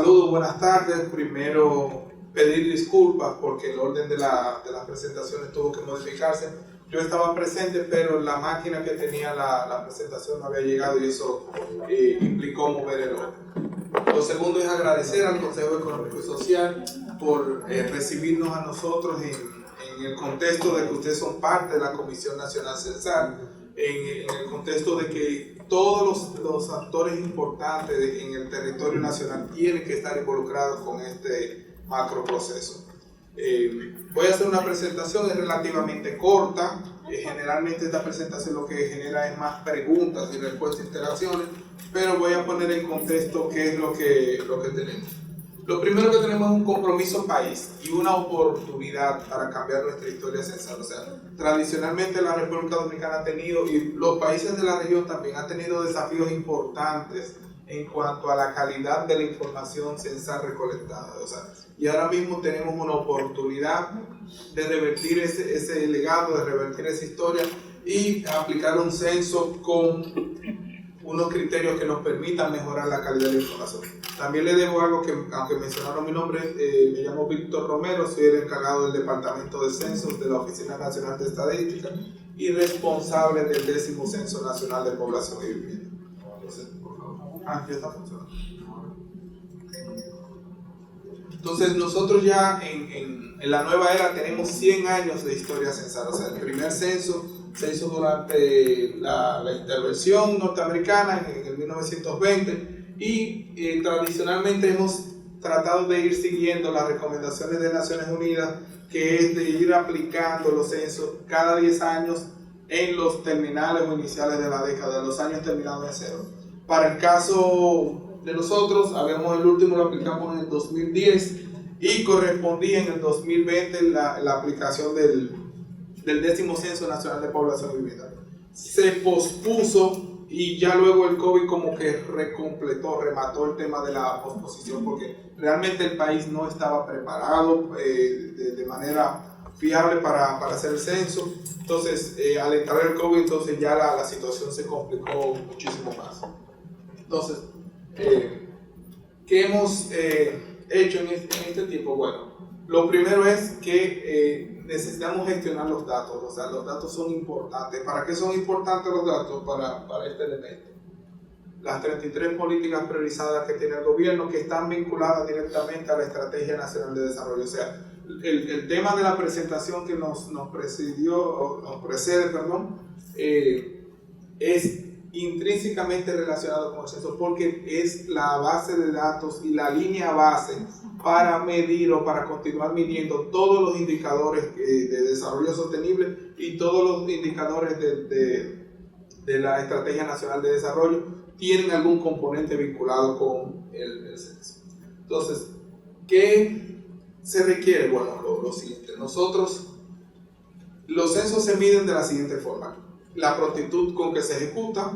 Saludos, buenas tardes. Primero, pedir disculpas porque el orden de las presentaciones tuvo que modificarse. Yo estaba presente, pero la máquina que tenía la presentación no había llegado y eso implicó mover el orden. Lo segundo es agradecer al Consejo Económico y Social por recibirnos a nosotros en el contexto de que ustedes son parte de la Comisión Nacional Censal, en el contexto de que todos los actores importantes en el territorio nacional tienen que estar involucrados con este macro proceso. Voy a hacer una presentación, es relativamente corta. Generalmente esta presentación lo que genera es más preguntas y respuestas, interacciones, pero voy a poner en contexto qué es lo que tenemos. Lo primero que tenemos es un compromiso país y una oportunidad para cambiar nuestra historia censal. O sea, tradicionalmente la República Dominicana ha tenido, y los países de la región también han tenido desafíos importantes en cuanto a la calidad de la información censal recolectada. O sea, y ahora mismo tenemos una oportunidad de revertir ese legado, de revertir esa historia y aplicar un censo con unos criterios que nos permitan mejorar la calidad de la información. También le debo algo que, aunque mencionaron mi nombre, me llamo Víctor Romero, soy el encargado del Departamento de Censos de la Oficina Nacional de Estadística y responsable del 10º Censo Nacional de Población y Vivienda. Entonces, por favor. Ya está funcionando. Entonces, nosotros ya en la nueva era tenemos 100 años de historia censal. O sea, el primer censo se hizo durante la intervención norteamericana en el 1920 y tradicionalmente hemos tratado de ir siguiendo las recomendaciones de Naciones Unidas, que es de ir aplicando los censos cada 10 años en los terminales o iniciales de la década, los años terminados en cero. Para el caso de nosotros, el último lo aplicamos en el 2010 y correspondía en el 2020 la aplicación del 10º Censo Nacional de Población y Vivienda. Se pospuso y ya luego el COVID como que remató el tema de la posposición, porque realmente el país no estaba preparado de manera fiable para hacer el censo. Entonces, al entrar el COVID, entonces ya la situación se complicó muchísimo más. Entonces, ¿qué hemos hecho en este tiempo? Bueno, lo primero es que necesitamos gestionar los datos. O sea, los datos son importantes. ¿Para qué son importantes los datos? Para este elemento. Las 33 políticas priorizadas que tiene el gobierno, que están vinculadas directamente a la Estrategia Nacional de Desarrollo. O sea, el tema de la presentación que nos precede, es intrínsecamente relacionado con el censo, porque es la base de datos y la línea base para medir o para continuar midiendo todos los indicadores de desarrollo sostenible y todos los indicadores de la Estrategia Nacional de Desarrollo tienen algún componente vinculado con el censo. Entonces, ¿qué se requiere? Bueno, lo siguiente. Los censos se miden de la siguiente forma: la prontitud con que se ejecuta,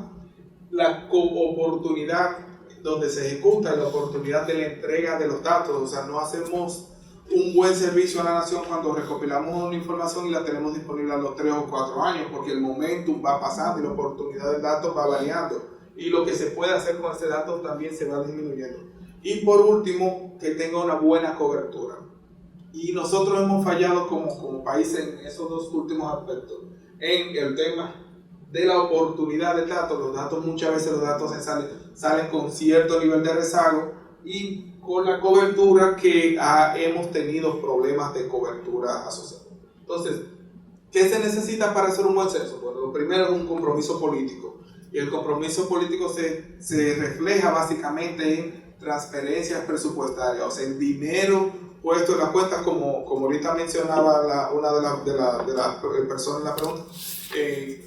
la oportunidad donde se ejecuta, la oportunidad de la entrega de los datos. O sea, no hacemos un buen servicio a la nación cuando recopilamos una información y la tenemos disponible a los 3 o 4 años, porque el momentum va pasando y la oportunidad del dato va variando y lo que se puede hacer con ese dato también se va disminuyendo. Y por último, que tenga una buena cobertura. Y nosotros hemos fallado como país en esos dos últimos aspectos. En el tema de la oportunidad del dato, los datos muchas veces salen con cierto nivel de rezago, y con la cobertura que hemos tenido problemas de cobertura asociados. Entonces, ¿qué se necesita para hacer un buen censo? Bueno, lo primero es un compromiso político, y el compromiso político se refleja básicamente en transferencias presupuestarias, o sea, en dinero puesto en la cuenta, como ahorita mencionaba una de las personas en la pregunta.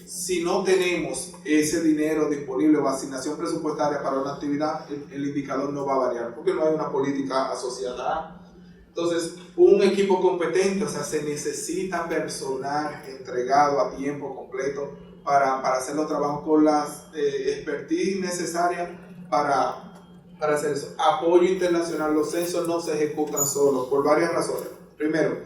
Si no tenemos ese dinero disponible o asignación presupuestaria para una actividad, el indicador no va a variar, porque no hay una política asociada. Entonces, un equipo competente, o sea, se necesita personal entregado a tiempo completo para hacer los trabajos con las expertise necesarias para hacer eso. Apoyo internacional. Los censos no se ejecutan solos por varias razones. Primero,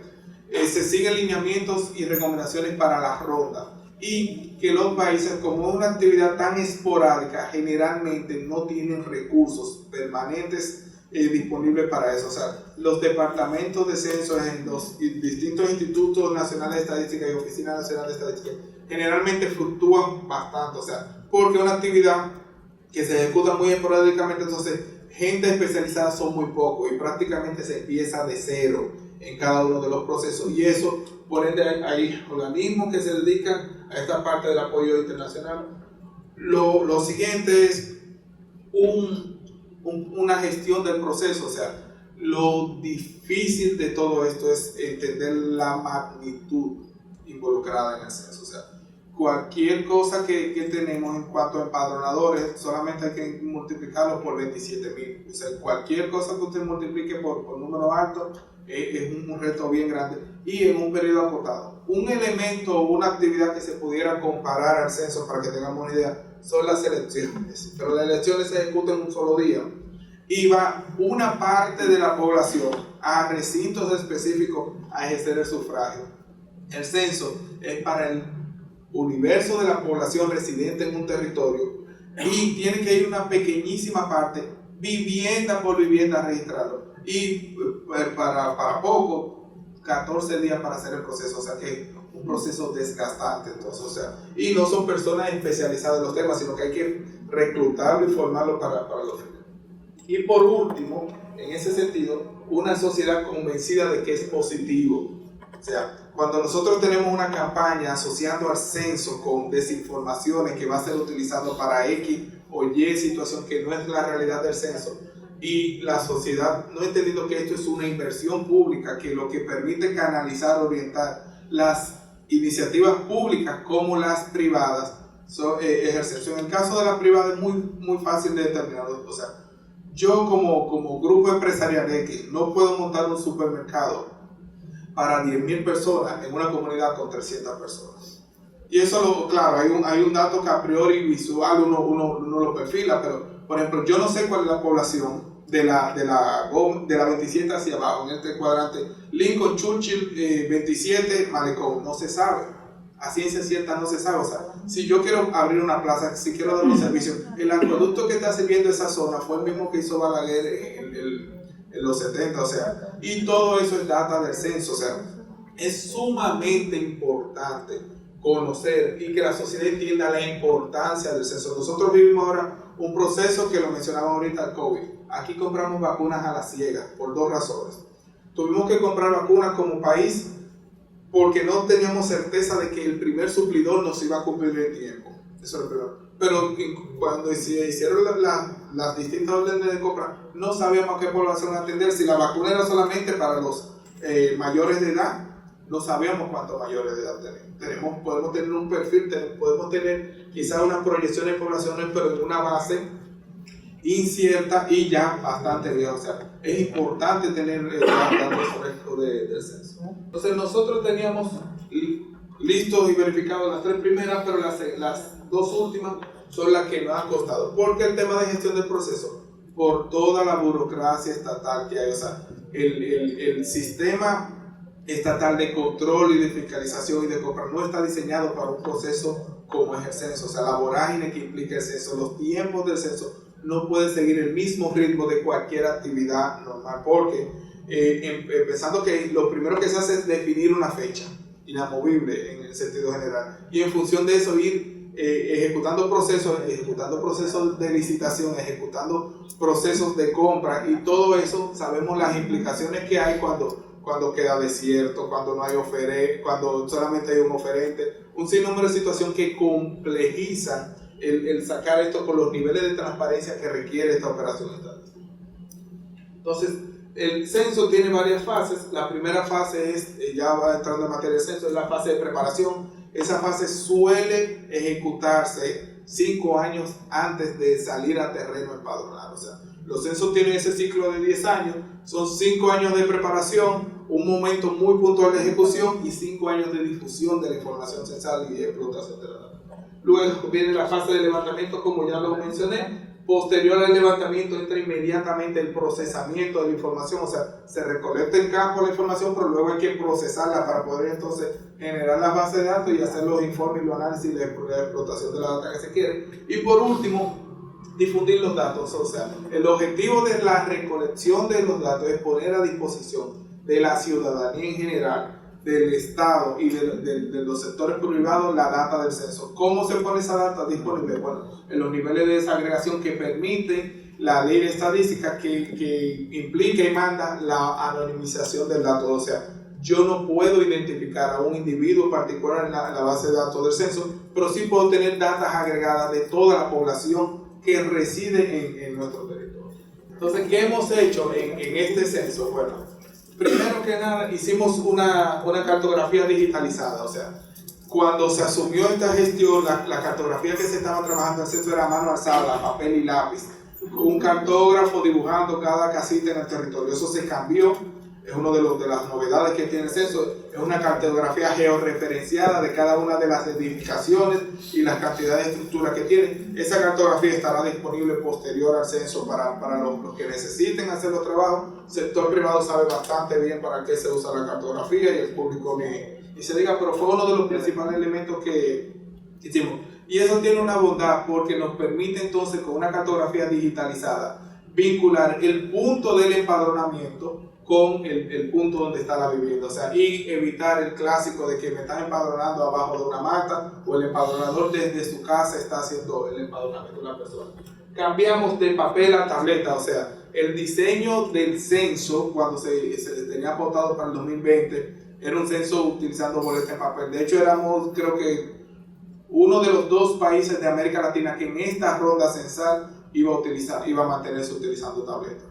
se siguen lineamientos y recomendaciones para la ronda, y que los países, como es una actividad tan esporádica, generalmente no tienen recursos permanentes disponibles para eso. O sea, los departamentos de censo en los distintos institutos nacionales de estadística y oficinas nacionales de estadística generalmente fluctúan bastante, o sea, porque es una actividad que se ejecuta muy esporádicamente, entonces gente especializada son muy pocos y prácticamente se empieza de cero en cada uno de los procesos, y eso, por ende, hay organismos que se dedican a esta parte del apoyo internacional. Lo siguiente es una gestión del proceso, o sea, lo difícil de todo esto es entender la magnitud involucrada en el censo, o sea, cualquier cosa que tenemos en cuanto a empadronadores, solamente hay que multiplicarlo por 27,000. O sea, cualquier cosa que usted multiplique por número alto es un reto bien grande y en un periodo acotado. Un elemento o una actividad que se pudiera comparar al censo, para que tengamos una idea, son las elecciones. Pero las elecciones se ejecutan en un solo día y va una parte de la población a recintos específicos a ejercer el sufragio. El censo es para el universo de la población residente en un territorio y tiene que ir una pequeñísima parte, vivienda por vivienda, a registrarlo, y para poco 14 días para hacer el proceso, o sea que es un proceso desgastante. Entonces, o sea, y no son personas especializadas en los temas, sino que hay que reclutarlo y formarlo para los fines. Y por último, en ese sentido, una sociedad convencida de que es positivo. O sea, cuando nosotros tenemos una campaña asociando al censo con desinformaciones que va a ser utilizado para X o Y situación que no es la realidad del censo, y la sociedad no ha entendido que esto es una inversión pública que lo que permite canalizar, orientar las iniciativas públicas como las privadas, ejercerse. En el caso de las privadas es muy fácil de determinar. O sea, yo como grupo empresarial X no puedo montar un supermercado para 10,000 personas en una comunidad con 300 personas. Y eso, claro, hay un dato que a priori visual uno lo perfila, pero, por ejemplo, yo no sé cuál es la población de la 27 hacia abajo, en este cuadrante, Lincoln, Churchill, 27, Malecón, no se sabe. A ciencia cierta no se sabe. O sea, si yo quiero abrir una plaza, si quiero dar un servicio, el acueducto que está sirviendo esa zona fue el mismo que hizo Balaguer en los 70, o sea, y todo eso es data del censo. O sea, es sumamente importante conocer y que la sociedad entienda la importancia del censo. Nosotros vivimos ahora un proceso que lo mencionaba ahorita, el COVID. Aquí compramos vacunas a la ciega por dos razones. Tuvimos que comprar vacunas como país porque no teníamos certeza de que el primer suplidor nos iba a cumplir el tiempo. Eso es lo primero. Pero cuando se hicieron las distintas órdenes de compra, no sabíamos a qué población atender. Si la vacuna era solamente para los mayores de edad, no sabíamos cuántos mayores de edad tenemos. Podemos tener un perfil, podemos tener quizás unas proyecciones de poblaciones, pero en una base incierta y ya bastante vieja. O sea, es importante tener datos frescos del censo. Entonces nosotros teníamos listos y verificados las 3 primeras, pero las 2 últimas son las que nos han costado. Porque el tema de gestión del proceso, por toda la burocracia estatal que hay, o sea, el sistema estatal de control y de fiscalización y de compra no está diseñado para un proceso como es el censo. O sea, la vorágine que implica el censo, los tiempos del censo no pueden seguir el mismo ritmo de cualquier actividad normal, porque pensando que lo primero que se hace es definir una fecha inamovible en el sentido general, y en función de eso ir ejecutando procesos de licitación, ejecutando procesos de compra, y todo eso sabemos las implicaciones que hay cuando queda desierto, cuando no hay cuando solamente hay un oferente, un sinnúmero de situaciones que complejizan el sacar esto con los niveles de transparencia que requiere esta operación estadística. Entonces, el censo tiene varias fases. La primera fase es, ya va entrando en materia del censo, es la fase de preparación. Esa fase suele ejecutarse 5 años antes de salir a terreno empadronado. O sea, los censos tienen ese ciclo de 10 años, son 5 años de preparación, un momento muy puntual de ejecución y 5 años de difusión de la información censal y de explotación de la data. Luego viene la fase de levantamiento, como ya lo mencioné. Posterior al levantamiento entra inmediatamente el procesamiento de la información, o sea, se recolecta en campo la información, pero luego hay que procesarla para poder entonces generar la base de datos y hacer los informes y los análisis de la explotación de la data que se quiere. Y por último, difundir los datos. O sea, el objetivo de la recolección de los datos es poner a disposición de la ciudadanía en general, del Estado y de los sectores privados la data del censo. ¿Cómo se pone esa data disponible? Bueno, en los niveles de desagregación que permite la ley de estadística que implica y manda la anonimización del dato. O sea, yo no puedo identificar a un individuo particular en la base de datos del censo, pero sí puedo tener datas agregadas de toda la población que reside en nuestro territorio. Entonces, ¿qué hemos hecho en este censo? Bueno, primero que nada, hicimos una cartografía digitalizada. O sea, cuando se asumió esta gestión, la cartografía que se estaba trabajando en el censo era a mano alzada, papel y lápiz. Un cartógrafo dibujando cada casita en el territorio. Eso se cambió. Es una de las novedades que tiene el censo. Es una cartografía georreferenciada de cada una de las edificaciones y las cantidades de estructura que tiene. Esa cartografía estará disponible posterior al censo para los que necesiten hacer los trabajos. El sector privado sabe bastante bien para qué se usa la cartografía y el público ni se diga, pero fue uno de los principales elementos que hicimos. Y eso tiene una bondad porque nos permite entonces con una cartografía digitalizada vincular el punto del empadronamiento con el punto donde está la vivienda. O sea, y evitar el clásico de que me están empadronando abajo de una mata o el empadronador desde su casa está haciendo el empadronamiento de la persona. Cambiamos de papel a tableta. O sea, el diseño del censo cuando se tenía apuntado para el 2020 era un censo utilizando boleta en papel. De hecho, éramos, creo que, uno de los 2 países de América Latina que en esta ronda censal iba a mantenerse utilizando tabletas.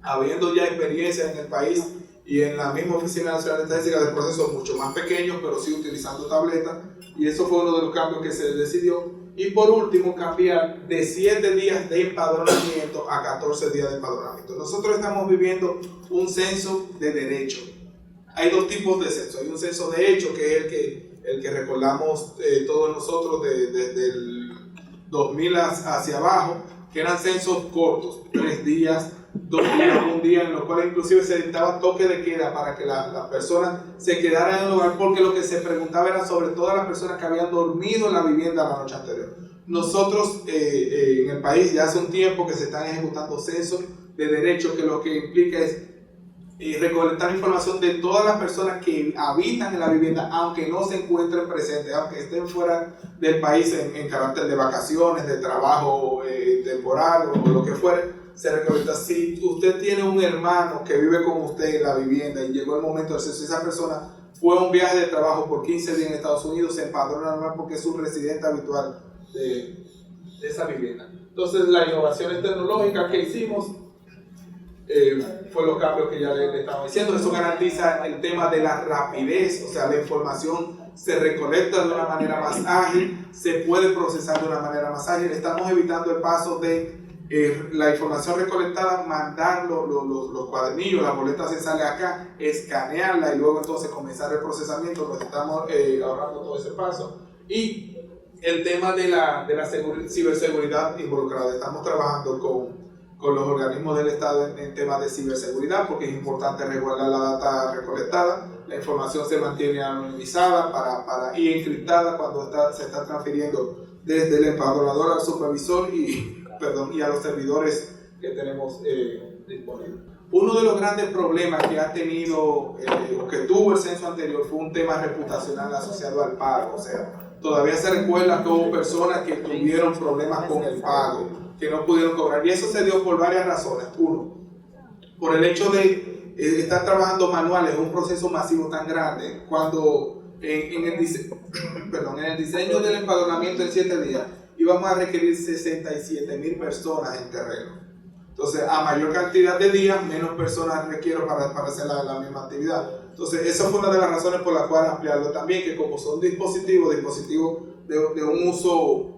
Habiendo ya experiencia en el país y en la misma Oficina Nacional de Estadística de procesos mucho más pequeños, pero sí utilizando tabletas, y eso fue uno de los cambios que se decidió. Y por último, cambiar de 7 días de empadronamiento a 14 días de empadronamiento. Nosotros estamos viviendo un censo de derecho. Hay 2 tipos de censo. Hay un censo de hecho, que es el que recordamos todos nosotros desde el 2000 hacia abajo, que eran censos cortos, 3 días, 2 días, 1 día, en los cuales inclusive se dictaba toque de queda para que las personas se quedaran en el lugar, porque lo que se preguntaba era sobre todas las personas que habían dormido en la vivienda la noche anterior. Nosotros en el país ya hace un tiempo que se están ejecutando censos de derecho, que lo que implica es recolectar información de todas las personas que habitan en la vivienda, aunque no se encuentren presentes, aunque estén fuera del país en carácter de vacaciones, de trabajo temporal o lo que fuere. Se recolecta. Si usted tiene un hermano que vive con usted en la vivienda y llegó el momento del censo, esa persona fue a un viaje de trabajo por 15 días en Estados Unidos, se empadrona normal porque es un residente habitual de esa vivienda. Entonces, las innovaciones tecnológicas que hicimos fue los cambios que ya le estaba diciendo. Eso garantiza el tema de la rapidez, o sea, la información se recolecta de una manera más ágil, se puede procesar de una manera más ágil. Estamos evitando el paso de la información recolectada, mandar los cuadernillos, la boleta se sale acá, escanearla y luego entonces comenzar el procesamiento. Nos estamos ahorrando todo ese paso. Y el tema de la ciberseguridad involucrada. Estamos trabajando con los organismos del Estado en temas de ciberseguridad, porque es importante resguardar la data recolectada. La información se mantiene anonimizada y encriptada cuando se está transfiriendo desde el empadronador al supervisor y a los servidores que tenemos disponibles. Uno de los grandes problemas que ha tenido o que tuvo el censo anterior fue un tema reputacional asociado al pago. O sea, todavía se recuerda que hubo personas que tuvieron problemas con el pago, que no pudieron cobrar, y eso se dio por varias razones. Uno, por el hecho de estar trabajando manual, es un proceso masivo tan grande. Cuando en el diseño del empadronamiento en 7 días íbamos a requerir 67,000 personas en terreno. Entonces, a mayor cantidad de días, menos personas requiero para hacer la misma actividad. Entonces, esa fue una de las razones por las cuales ampliarlo también, que como son dispositivos de un uso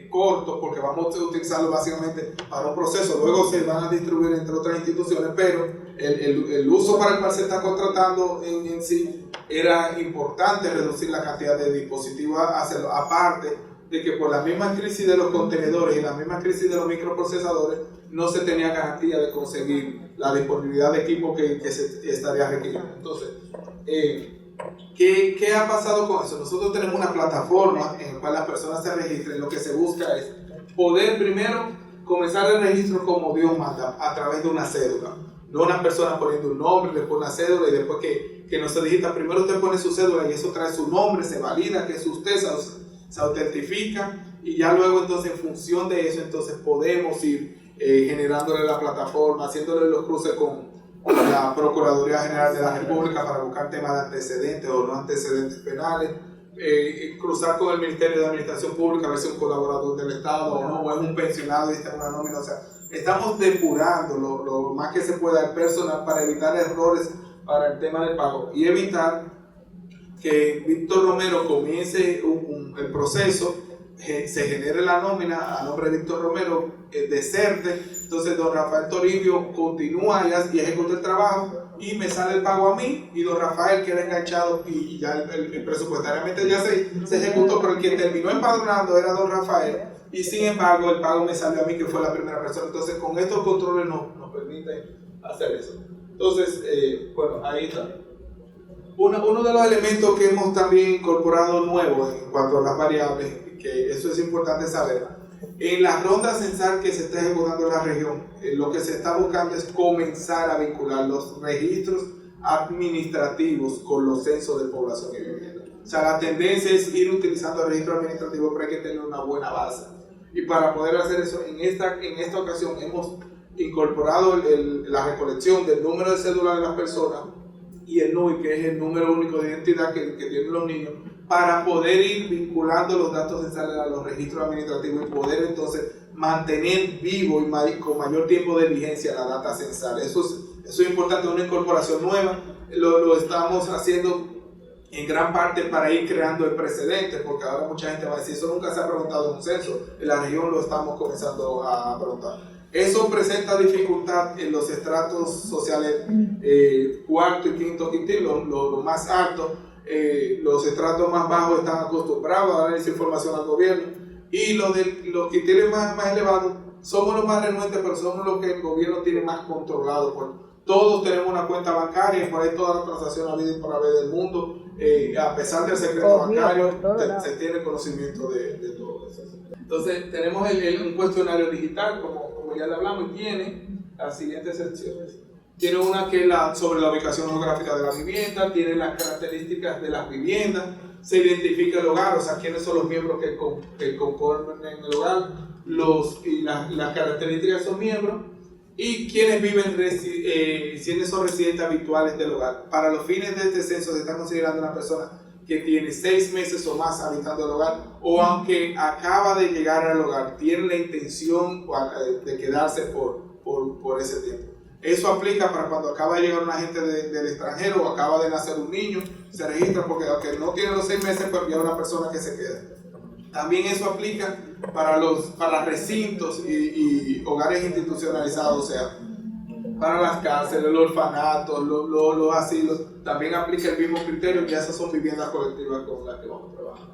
corto, porque vamos a utilizarlo básicamente para un proceso, luego se van a distribuir entre otras instituciones, pero el uso para el cual se está contratando en sí era importante reducir la cantidad de dispositivos a hacerlo, aparte de que por la misma crisis de los contenedores y la misma crisis de los microprocesadores no se tenía garantía de conseguir la disponibilidad de equipo que se estaría requiriendo. Entonces, ¿qué ha pasado con eso? Nosotros tenemos una plataforma en la cual las personas se registren. Lo que se busca es poder primero comenzar el registro como Dios manda, a través de una cédula. No una persona poniendo un nombre, después una cédula, y después que no se digita. Primero usted pone su cédula y eso trae su nombre, se valida que es usted, se autentifica, y ya luego entonces en función de eso entonces podemos ir generándole la plataforma, haciéndole los cruces con la Procuraduría General de la República para buscar temas de antecedentes o no antecedentes penales, cruzar con el Ministerio de Administración Pública a ver si es un colaborador del Estado o no, o es un pensionado y está en una nómina. O sea, estamos depurando lo más que se pueda el personal para evitar errores para el tema del pago y evitar que Víctor Romero comience el proceso, se genere la nómina a nombre de Víctor Romero, deserte, entonces don Rafael Toribio continúa y ejecuta el trabajo y me sale el pago a mí y don Rafael queda enganchado y ya el presupuestariamente ya se ejecutó, pero el que terminó empadronando era don Rafael y sin embargo el pago me salió a mí, que fue la primera persona. Entonces con estos controles nos permiten hacer eso. Entonces, bueno, ahí está. Uno de los elementos que hemos también incorporado nuevo en cuanto a las variables, que eso es importante saber, en la ronda censal que se está ejecutando en la región, lo que se está buscando es comenzar a vincular los registros administrativos con los censos de población y vivienda. O sea, la tendencia es ir utilizando el registro administrativo, pero hay que tener una buena base. Y para poder hacer eso, en esta ocasión hemos incorporado la recolección del número de cédula de las personas y el NUI, que es el número único de identidad que tienen los niños, para poder ir vinculando los datos censales a los registros administrativos y poder entonces mantener vivo y con mayor tiempo de vigencia la data censal. Eso es importante, una incorporación nueva. Lo estamos haciendo en gran parte para ir creando el precedente, porque ahora mucha gente va a decir, eso nunca se ha preguntado en un censo, en la región lo estamos comenzando a preguntar. Eso presenta dificultad en los estratos sociales cuarto y quinto quintil, los más altos. Los estratos más bajos están acostumbrados a dar esa información al gobierno, y los quintiles más elevados somos los más renuentes, pero somos los que el gobierno tiene más controlado. Todos tenemos una cuenta bancaria y por ahí toda la transacción a vida y por haber del mundo, a pesar del secreto bancario, se tiene conocimiento de todo eso. Entonces tenemos un cuestionario digital, como ya le hablamos, y tiene las siguientes secciones. Tiene una que es sobre la ubicación geográfica de la vivienda, tiene las características de las viviendas, se identifica el hogar, o sea, quiénes son los miembros que componen el hogar, y las características de esos miembros, y quiénes quiénes son residentes habituales del hogar. Para los fines de este censo se está considerando una persona que tiene 6 meses o más habitando el hogar, o aunque acaba de llegar al hogar, tiene la intención de quedarse por ese tiempo. Eso aplica para cuando acaba de llegar una gente del extranjero o acaba de nacer un niño, se registra, porque aunque no tiene los 6 meses, pues ya una persona que se queda. También eso aplica para recintos y hogares institucionalizados, o sea, para las cárceles, los orfanatos, los asilos. También aplica el mismo criterio, que esas son viviendas colectivas con las que vamos a trabajar.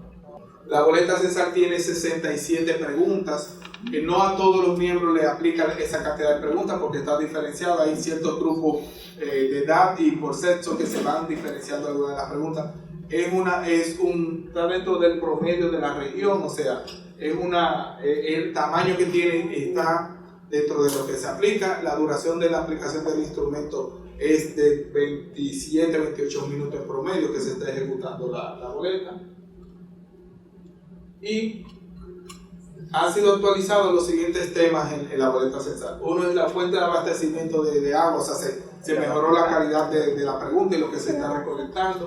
La boleta censal tiene 67 preguntas. No a todos los miembros le aplican esa cantidad de preguntas porque está diferenciado. Hay ciertos grupos de edad y por sexo que se van diferenciando algunas de las preguntas. Está dentro del promedio de la región, o sea, el tamaño que tiene está dentro de lo que se aplica. La duración de la aplicación del instrumento es de 27-28 minutos en promedio que se está ejecutando la boleta. Y han sido actualizados los siguientes temas en la boleta censal. Uno es la fuente de abastecimiento de agua, o sea, se mejoró la calidad de la pregunta y lo que se está recolectando.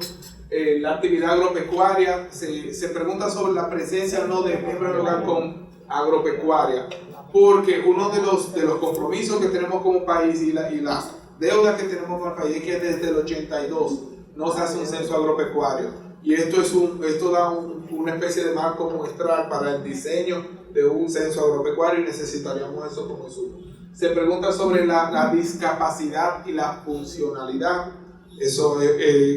La actividad agropecuaria, se pregunta sobre la presencia o no de miembros del hogar con agropecuaria, porque uno de los compromisos que tenemos como país y las deudas que tenemos con el país es que desde el 82 no se hace un censo agropecuario. Y esto da una especie de marco muestral para el diseño de un censo agropecuario y necesitaríamos eso como insumo. Se pregunta sobre la discapacidad y la funcionalidad. Eso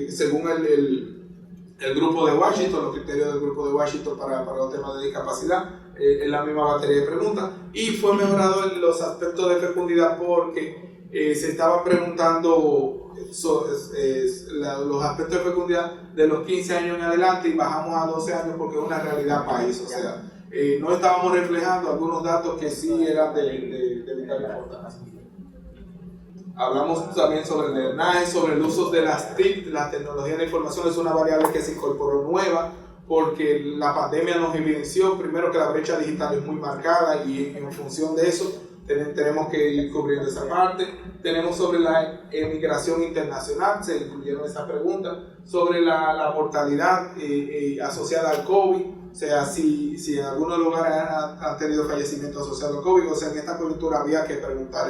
según el grupo de Washington, los criterios del grupo de Washington para los temas de discapacidad, en la misma batería de preguntas. Y fue mejorado en los aspectos de fecundidad porque se estaba preguntando los aspectos de fecundidad de los 15 años en adelante y bajamos a 12 años porque es una realidad país, o sea, no estábamos reflejando algunos datos que sí eran de vital importancia. Hablamos también sobre el drenaje, sobre el uso de las TIC, la tecnología de información es una variable que se incorporó nueva porque la pandemia nos evidenció primero que la brecha digital es muy marcada y en función de eso tenemos que ir cubriendo esa parte. Tenemos sobre la emigración internacional, se incluyeron esa pregunta, sobre la mortalidad asociada al COVID, o sea, si en algunos lugares han tenido fallecimientos asociados al COVID, o sea, en esta coyuntura había que preguntar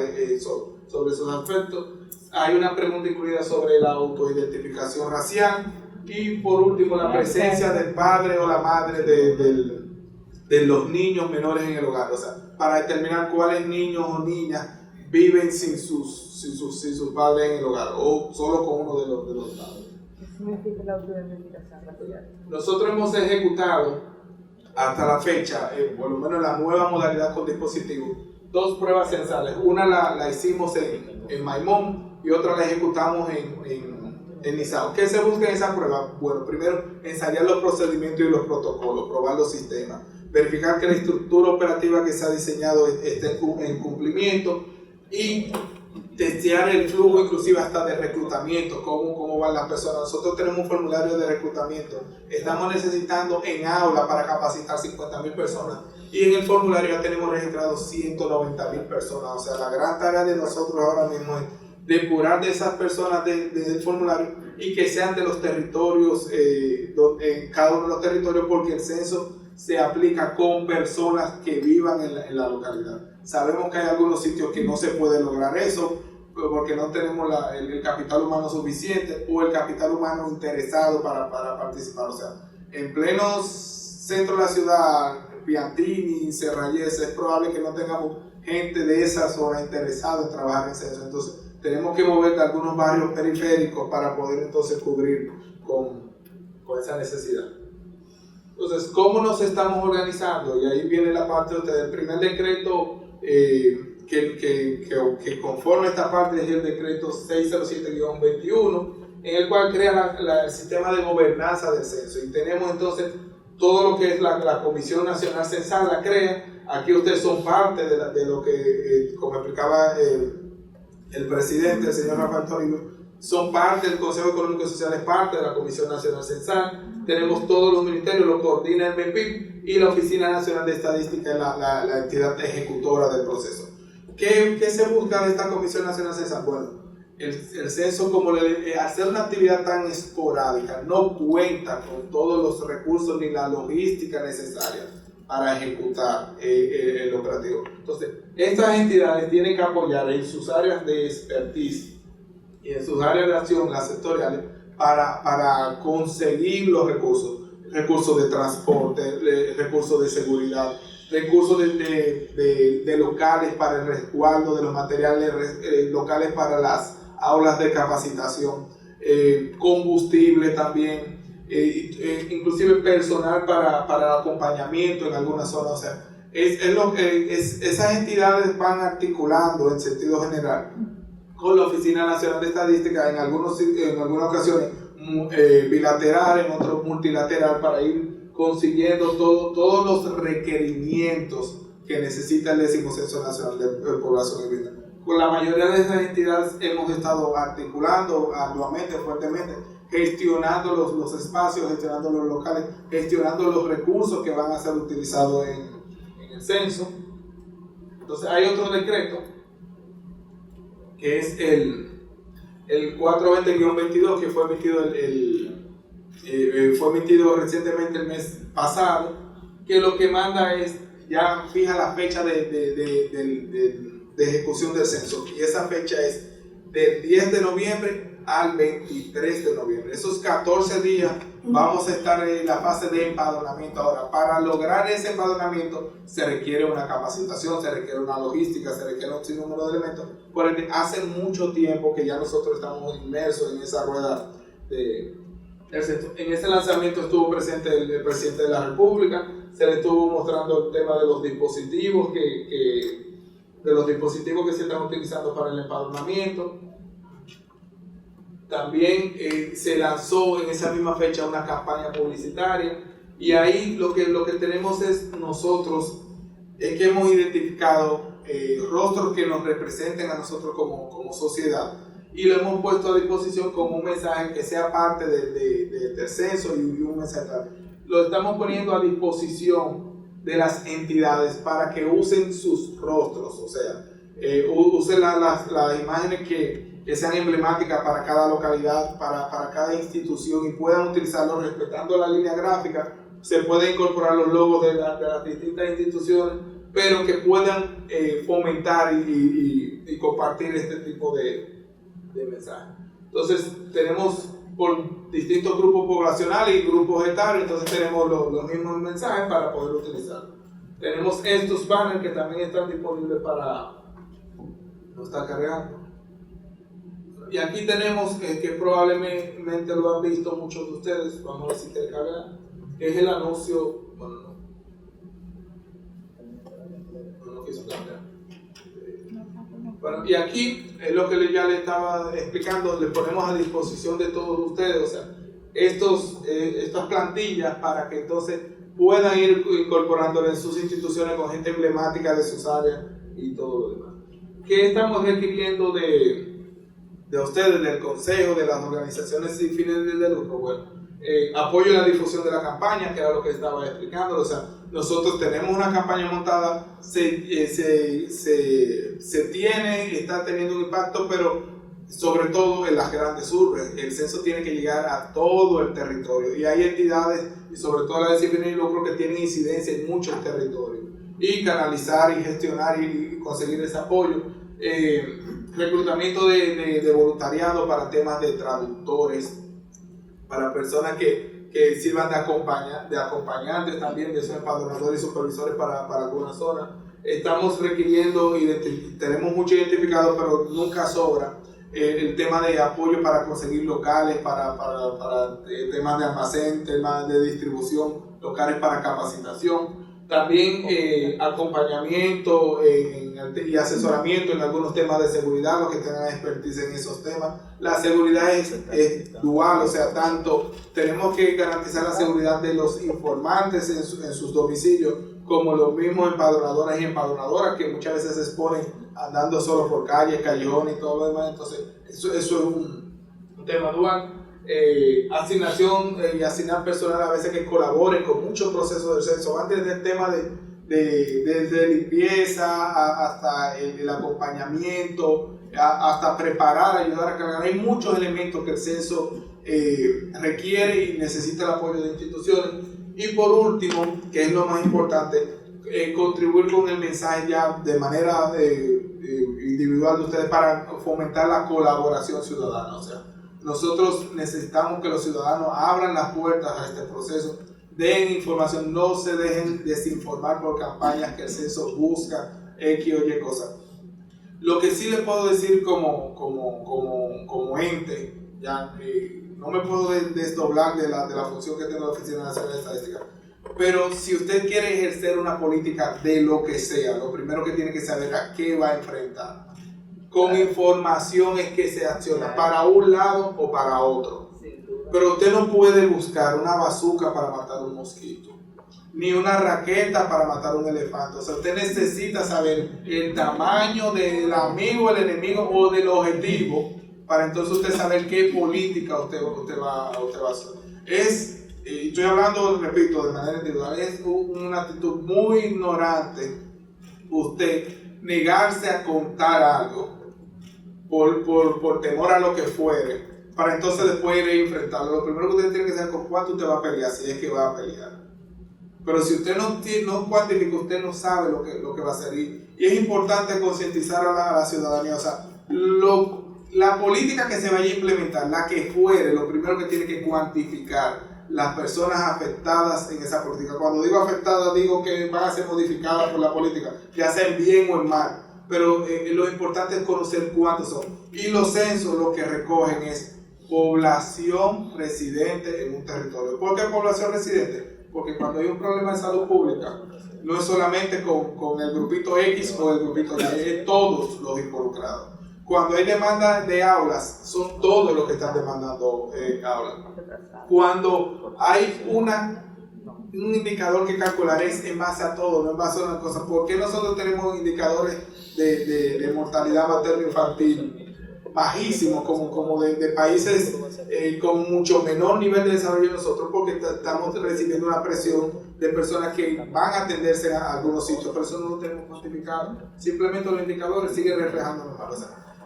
sobre esos aspectos. Hay una pregunta incluida sobre la autoidentificación racial y por último la presencia del padre o la madre de los niños menores en el hogar, o sea, para determinar cuáles niños o niñas viven sin sus padres en el hogar o solo con uno de los padres. ¿Qué significa la autoidentificación racial? Nosotros hemos ejecutado hasta la fecha, por lo menos la nueva modalidad con dispositivos, 2 pruebas censales. Una la hicimos en Maimón y otra la ejecutamos en Nizao. ¿Qué se busca en esa prueba? Bueno, primero ensayar los procedimientos y los protocolos, probar los sistemas, verificar que la estructura operativa que se ha diseñado esté en cumplimiento y testear el flujo inclusive hasta de reclutamiento, cómo van las personas. Nosotros tenemos un formulario de reclutamiento, estamos necesitando en aula para capacitar 50,000 personas y en el formulario ya tenemos registrados 190,000 personas, o sea, la gran tarea de nosotros ahora mismo es depurar de esas personas del formulario y que sean de los territorios, en cada uno de los territorios, porque el censo se aplica con personas que vivan en la localidad. Sabemos que hay algunos sitios que no se puede lograr eso porque no tenemos el capital humano suficiente o el capital humano interesado para participar. O sea, en pleno centro de la ciudad, Piantini, Serrayes, es probable que no tengamos gente de esa zona interesada en trabajar en censo. Entonces, tenemos que mover de algunos barrios periféricos para poder entonces cubrir con esa necesidad. Entonces, ¿cómo nos estamos organizando? Y ahí viene la parte del primer decreto que conforma esta parte, es el decreto 607-21, en el cual crea el sistema de gobernanza del censo. Y tenemos entonces todo lo que es la Comisión Nacional Censal, la crea. Aquí ustedes son parte de lo que, como explicaba el presidente, el señor Rafael Toribio, son parte del Consejo Económico y Social, es parte de la Comisión Nacional Censal. Tenemos todos los ministerios, lo coordina el MEPIP y la Oficina Nacional de Estadística es la entidad ejecutora del proceso. ¿Qué se busca de esta Comisión Nacional Censal? Bueno, el censo, hacer una actividad tan esporádica, no cuenta con todos los recursos ni la logística necesaria para ejecutar el operativo. Entonces, estas entidades tienen que apoyar en sus áreas de expertise y en sus áreas de acción, las sectoriales, para conseguir los recursos de transporte, recursos de seguridad, recursos de locales para el resguardo de los materiales locales para las aulas de capacitación, combustible también, inclusive personal para acompañamiento en algunas zonas. O sea, esas entidades van articulando en sentido general con la Oficina Nacional de Estadística, en algunas ocasiones bilateral, en otros multilateral, para ir consiguiendo todos los requerimientos que necesita el 10º Censo Nacional de Población y Vivienda. Con la mayoría de esas entidades hemos estado articulando arduamente, fuertemente, gestionando los espacios, gestionando los locales, gestionando los recursos que van a ser utilizados en el censo. Entonces hay otro decreto que es el 420-22, que fue emitido recientemente el mes pasado, que lo que manda es, ya fija la fecha de ejecución del censo, y esa fecha es del 10 de noviembre al 23 de noviembre. Esos 14 días vamos a estar en la fase de empadronamiento. Ahora, para lograr ese empadronamiento se requiere una capacitación, se requiere una logística, se requiere un sinnúmero de elementos. Por ende, hace mucho tiempo que ya nosotros estamos inmersos en esa rueda del censo. En ese lanzamiento estuvo presente el presidente de la República, se le estuvo mostrando el tema de los dispositivos que se están utilizando para el empadronamiento. También se lanzó en esa misma fecha una campaña publicitaria, y ahí lo que tenemos es nosotros, es que hemos identificado rostros que nos representen a nosotros como sociedad, y lo hemos puesto a disposición como un mensaje que sea parte del censo, y un mensaje. Lo estamos poniendo a disposición de las entidades para que usen sus rostros, o sea, usen las imágenes que sean emblemáticas para cada localidad, para cada institución, y puedan utilizarlo respetando la línea gráfica. Se pueden incorporar los logos de las distintas instituciones, pero que puedan fomentar y compartir este tipo de mensajes. Entonces tenemos por distintos grupos poblacionales y grupos etarios, entonces tenemos los mismos mensajes para poder utilizarlos. Tenemos estos banners que también están disponibles para... no está cargando. Y aquí tenemos que probablemente lo han visto muchos de ustedes, vamos a ver si te carga, que es el anuncio, bueno, no quiso cambiar. Bueno, y aquí es lo que ya le estaba explicando, le ponemos a disposición de todos ustedes, o sea, estas plantillas para que entonces puedan ir incorporándole en sus instituciones con gente emblemática de sus áreas y todo lo demás. ¿Qué estamos requiriendo de ustedes, del consejo, de las organizaciones sin fines de lucro? Bueno, apoyo en la difusión de la campaña, que era lo que estaba explicando. O sea, nosotros tenemos una campaña montada, está teniendo un impacto, pero sobre todo en las grandes urbes. El censo tiene que llegar a todo el territorio, y hay entidades, y sobre todo las de sin fines de lucro, que tienen incidencia en muchos territorios, y canalizar y gestionar y conseguir ese apoyo. Reclutamiento de voluntariado para temas de traductores, para personas que sirvan de acompañantes también, de ser empadronadores y supervisores para alguna zona. Estamos requiriendo, tenemos mucho identificado, pero nunca sobra, el tema de apoyo para conseguir locales, para temas de almacén, temas de distribución, locales para capacitación. También acompañamiento y asesoramiento en algunos temas de seguridad, los que tengan expertise en esos temas. La seguridad es dual, o sea, tanto tenemos que garantizar la seguridad de los informantes en sus domicilios, como los mismos empadronadores y empadronadoras, que muchas veces se exponen andando solo por calles, callejones y todo lo demás. Entonces, eso es un tema dual. Asignación y asignar personal a veces que colaboren con muchos procesos del censo, antes del tema de limpieza hasta el acompañamiento, hasta preparar, ayudar a cargar. Hay muchos elementos que el censo requiere y necesita el apoyo de instituciones. Y por último, que es lo más importante, contribuir con el mensaje ya de manera individual de ustedes para fomentar la colaboración ciudadana. O sea, nosotros necesitamos que los ciudadanos abran las puertas a este proceso, den información, no se dejen desinformar por campañas que el censo busca, X o Y cosas. Lo que sí les puedo decir como ente, ya no me puedo desdoblar de la función que tiene la Oficina Nacional de Estadística, pero si usted quiere ejercer una política de lo que sea, lo primero que tiene que saber a qué va a enfrentar. Con información es que se acciona para un lado o para otro. Pero usted no puede buscar una bazuca para matar un mosquito, ni una raqueta para matar un elefante. O sea, usted necesita saber el tamaño del amigo, el enemigo o del objetivo, para entonces usted saber qué política usted va a hacer. Estoy hablando, repito, de manera individual, es una actitud muy ignorante usted negarse a contar algo por temor a lo que fuere, para entonces después ir a enfrentarlo. Lo primero que usted tiene que saber con cuánto usted va a pelear, si es que va a pelear. Pero si usted no cuantifica, usted no sabe lo que va a hacer. Y es importante concientizar a la ciudadanía. O sea, la política que se vaya a implementar, la que fuere, lo primero que tiene que cuantificar las personas afectadas en esa política. Cuando digo afectadas, digo que van a ser modificadas por la política, ya sea en bien o en mal. Pero lo importante es conocer cuántos son. Y los censos lo que recogen es población residente en un territorio. ¿Por qué población residente? Porque cuando hay un problema de salud pública, no es solamente con el grupito X o el grupito Y, es todos los involucrados. Cuando hay demanda de aulas, son todos los que están demandando aulas. Cuando hay un indicador que calcular es en base a todo, no en base a una cosa. ¿Por qué nosotros tenemos indicadores de mortalidad materno-infantil bajísimos como de países con mucho menor nivel de desarrollo que nosotros? Porque estamos recibiendo una presión de personas que van a atenderse a algunos sitios, pero eso no lo tenemos cuantificado. Simplemente los indicadores siguen reflejando los malos.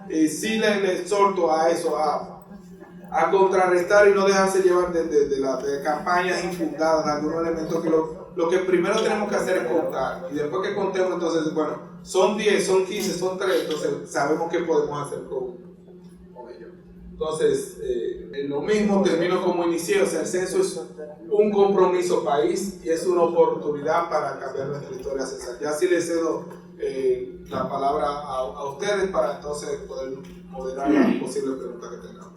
Sí le exhorto a eso, a contrarrestar y no dejarse llevar de campañas infundadas, de algunos elementos que lo que primero tenemos que hacer es contar, y después que contemos, entonces, bueno, son 10, son 15, son 3, entonces sabemos qué podemos hacer con ellos. Entonces, lo mismo termino como inicié, o sea, el censo es un compromiso país y es una oportunidad para cambiar nuestra historia censal. Ya sí les cedo la palabra a ustedes para entonces poder moderar las posibles preguntas que tengamos.